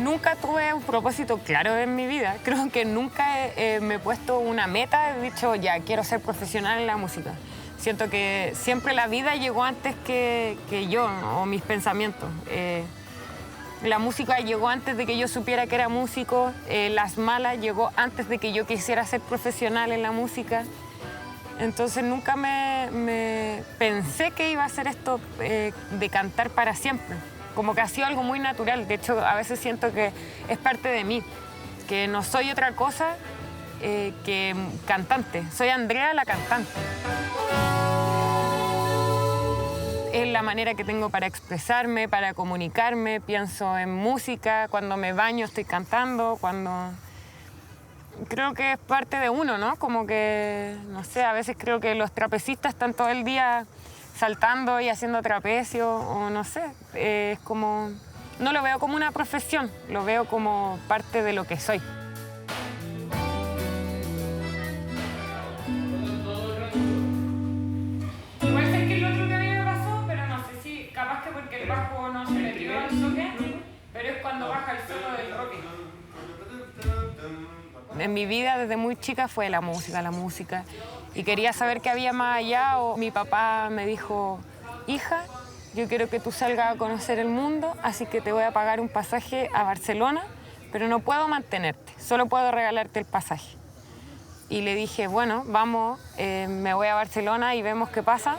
Nunca tuve un propósito claro en mi vida. Creo que nunca me he puesto una meta, he dicho, ya, quiero ser profesional en la música. Siento que siempre la vida llegó antes que yo, ¿no? O mis pensamientos. La música llegó antes de que yo supiera que era músico. Las Malas llegó antes de que yo quisiera ser profesional en la música. Entonces nunca me pensé que iba a hacer esto de cantar para siempre. Como que ha sido algo muy natural. De hecho, a veces siento que es parte de mí, que no soy otra cosa que cantante. Soy Andrea la cantante. Es la manera que tengo para expresarme, para comunicarme. Pienso en música, cuando me baño estoy cantando, Creo que es parte de uno, ¿no? Como que, no sé, a veces creo que los trapecistas están todo el día saltando y haciendo trapecio, o no sé, es como... No lo veo como una profesión, lo veo como parte de lo que soy. Igual sé que el otro que a mí me pasó, pero no sé si capaz que porque el bajo no se le dio al soque, pero es cuando baja el solo del rock. En mi vida desde muy chica fue la música. Y quería saber qué había más allá. O mi papá me dijo, hija, yo quiero que tú salgas a conocer el mundo, así que te voy a pagar un pasaje a Barcelona, pero no puedo mantenerte, solo puedo regalarte el pasaje. Y le dije, bueno, vamos, me voy a Barcelona y vemos qué pasa.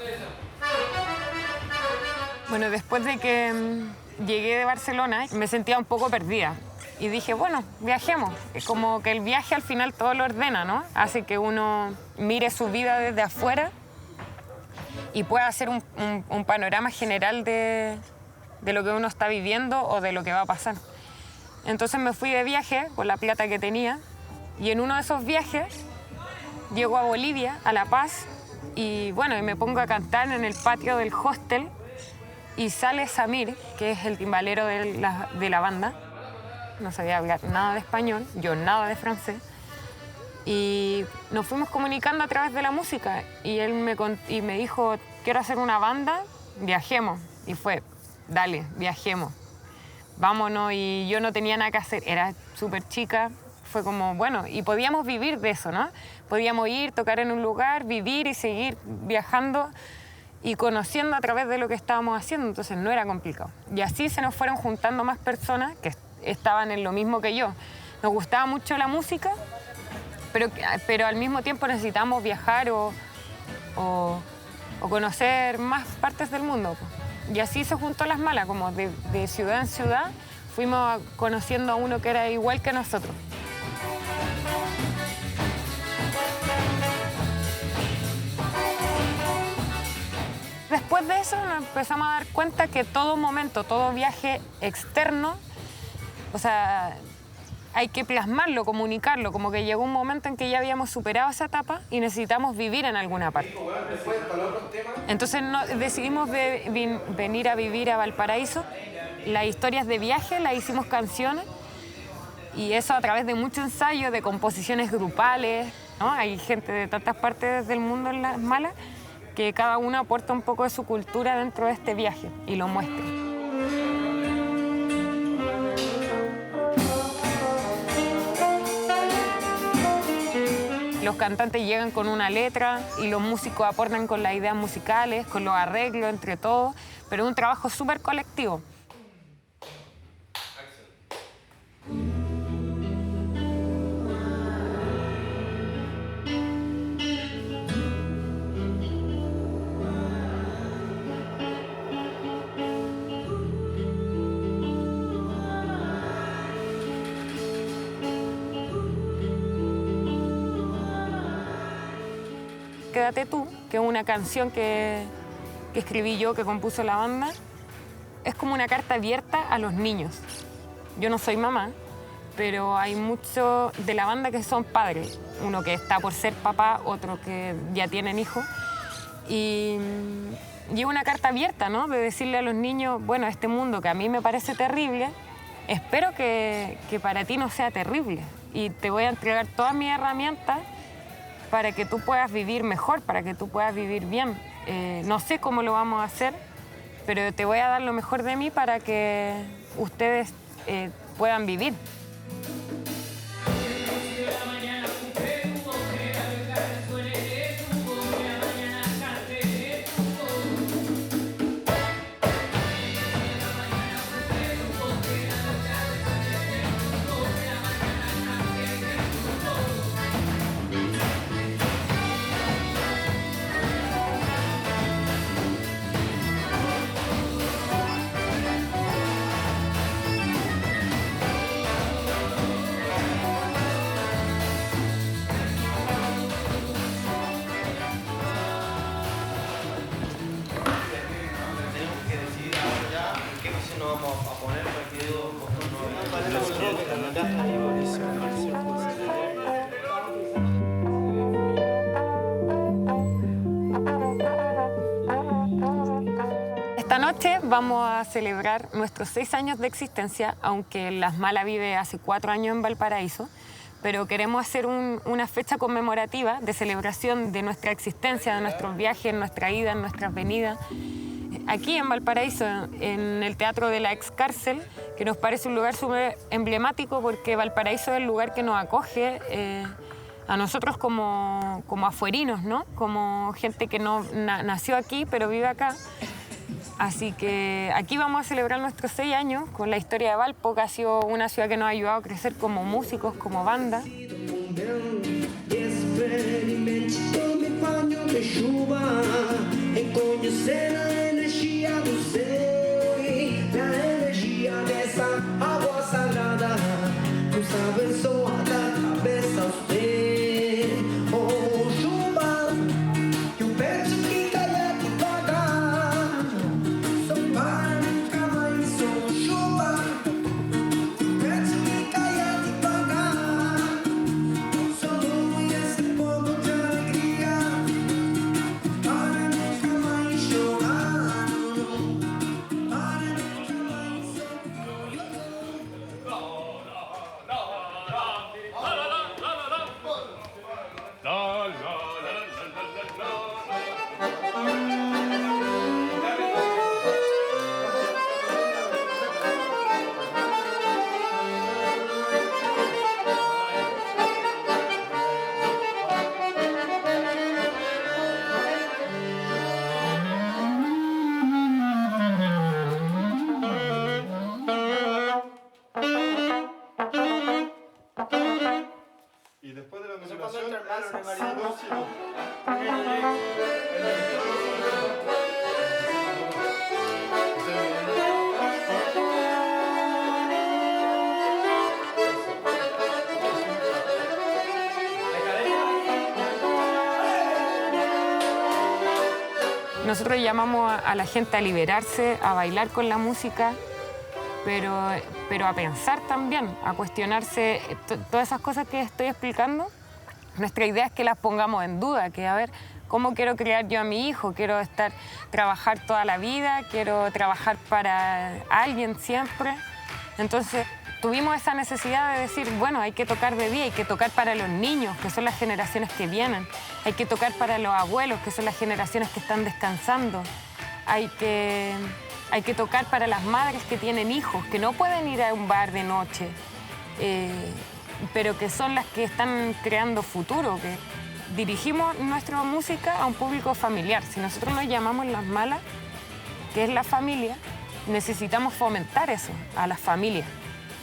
Bueno, después de que llegué de Barcelona, me sentía un poco perdida. Y dije, bueno, viajemos. Es como que el viaje al final todo lo ordena, ¿no? Hace que uno mire su vida desde afuera y pueda hacer un panorama general de lo que uno está viviendo o de lo que va a pasar. Entonces me fui de viaje con la plata que tenía y en uno de esos viajes llego a Bolivia, a La Paz, y bueno, y me pongo a cantar en el patio del hostel y sale Samir, que es el timbalero de la banda. No sabía hablar nada de español, yo nada de francés. Y nos fuimos comunicando a través de la música. Y él me dijo, quiero hacer una banda, viajemos. Y fue, dale, viajemos, vámonos. Y yo no tenía nada que hacer, era súper chica. Fue como, bueno, y podíamos vivir de eso, ¿no? Podíamos ir, tocar en un lugar, vivir y seguir viajando y conociendo a través de lo que estábamos haciendo. Entonces no era complicado. Y así se nos fueron juntando más personas que estaban en lo mismo que yo. Nos gustaba mucho la música, pero al mismo tiempo necesitábamos viajar o conocer más partes del mundo. Y así se juntó Las Malas, como de ciudad en ciudad, fuimos conociendo a uno que era igual que nosotros. Después de eso nos empezamos a dar cuenta que todo momento, todo viaje externo, o sea, hay que plasmarlo, comunicarlo, como que llegó un momento en que ya habíamos superado esa etapa y necesitamos vivir en alguna parte. Entonces decidimos venir a vivir a Valparaíso. Las historias de viaje las hicimos canciones y eso a través de mucho ensayo, de composiciones grupales, ¿no? Hay gente de tantas partes del mundo en Las Malas que cada uno aporta un poco de su cultura dentro de este viaje y lo muestra. Los cantantes llegan con una letra y los músicos aportan con las ideas musicales, con los arreglos entre todos, pero es un trabajo súper colectivo. Quédate tú, que es una canción que escribí yo, que compuso la banda, es como una carta abierta a los niños. Yo no soy mamá, pero hay muchos de la banda que son padres. Uno que está por ser papá, otro que ya tienen hijos. Y es una carta abierta, ¿no? De decirle a los niños, bueno, este mundo que a mí me parece terrible, espero que para ti no sea terrible. Y te voy a entregar todas mis herramientas para que tú puedas vivir mejor, para que tú puedas vivir bien. No sé cómo lo vamos a hacer, pero te voy a dar lo mejor de mí para que ustedes puedan vivir. Esta noche vamos a celebrar nuestros 6 años de existencia, aunque Las Malas vive hace 4 años en Valparaíso, pero queremos hacer una fecha conmemorativa de celebración de nuestra existencia, de nuestros viajes, nuestra ida, nuestras venidas. Aquí en Valparaíso, en el Teatro de la Ex Cárcel, que nos parece un lugar súper emblemático porque Valparaíso es el lugar que nos acoge a nosotros como afuerinos, ¿no? Como gente que no nació aquí pero vive acá. Así que aquí vamos a celebrar nuestros 6 años con la historia de Valpo, que ha sido una ciudad que nos ha ayudado a crecer como músicos, como banda. Y después de la modulación, Nosotros llamamos a la gente a liberarse, a bailar con la música, pero a pensar también, a cuestionarse todas esas cosas que estoy explicando. Nuestra idea es que las pongamos en duda, que a ver, ¿cómo quiero criar yo a mi hijo? Quiero trabajar toda la vida, quiero trabajar para alguien siempre. Entonces tuvimos esa necesidad de decir, bueno, hay que tocar de día, hay que tocar para los niños, que son las generaciones que vienen. Hay que tocar para los abuelos, que son las generaciones que están descansando. Hay que tocar para las madres que tienen hijos, que no pueden ir a un bar de noche, pero que son las que están creando futuro. Que dirigimos nuestra música a un público familiar. Si nosotros nos llamamos Las Malas, que es la familia, necesitamos fomentar eso a las familias.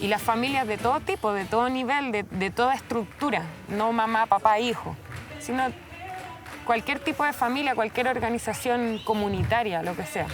Y las familias de todo tipo, de todo nivel, de toda estructura, no mamá, papá, hijo, sino cualquier tipo de familia, cualquier organización comunitaria, lo que sea.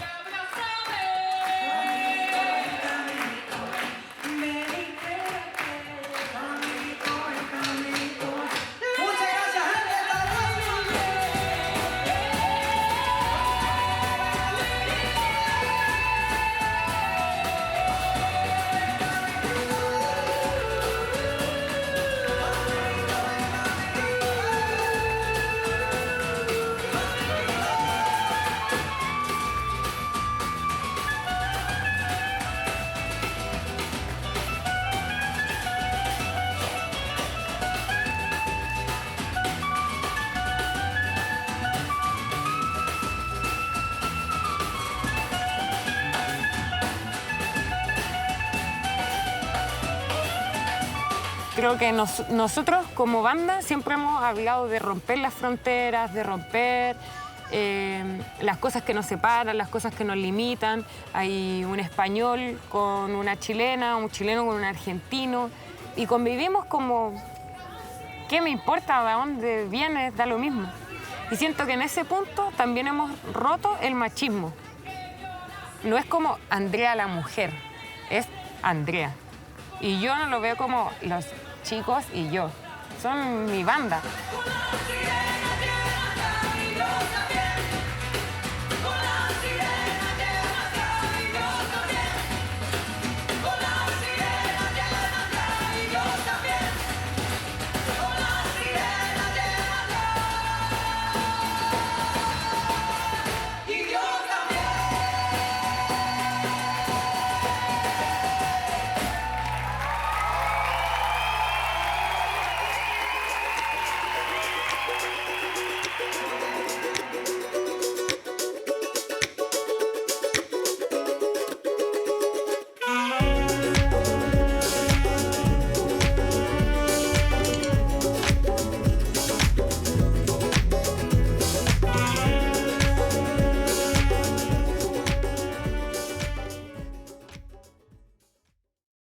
Creo que nosotros como banda siempre hemos hablado de romper las fronteras, de romper las cosas que nos separan, las cosas que nos limitan. Hay un español con una chilena, un chileno con un argentino y convivimos como, ¿qué me importa de dónde vienes? Da lo mismo. Y siento que en ese punto también hemos roto el machismo. No es como Andrea la mujer, es Andrea. Y yo no lo veo como los chicos y yo. Son mi banda.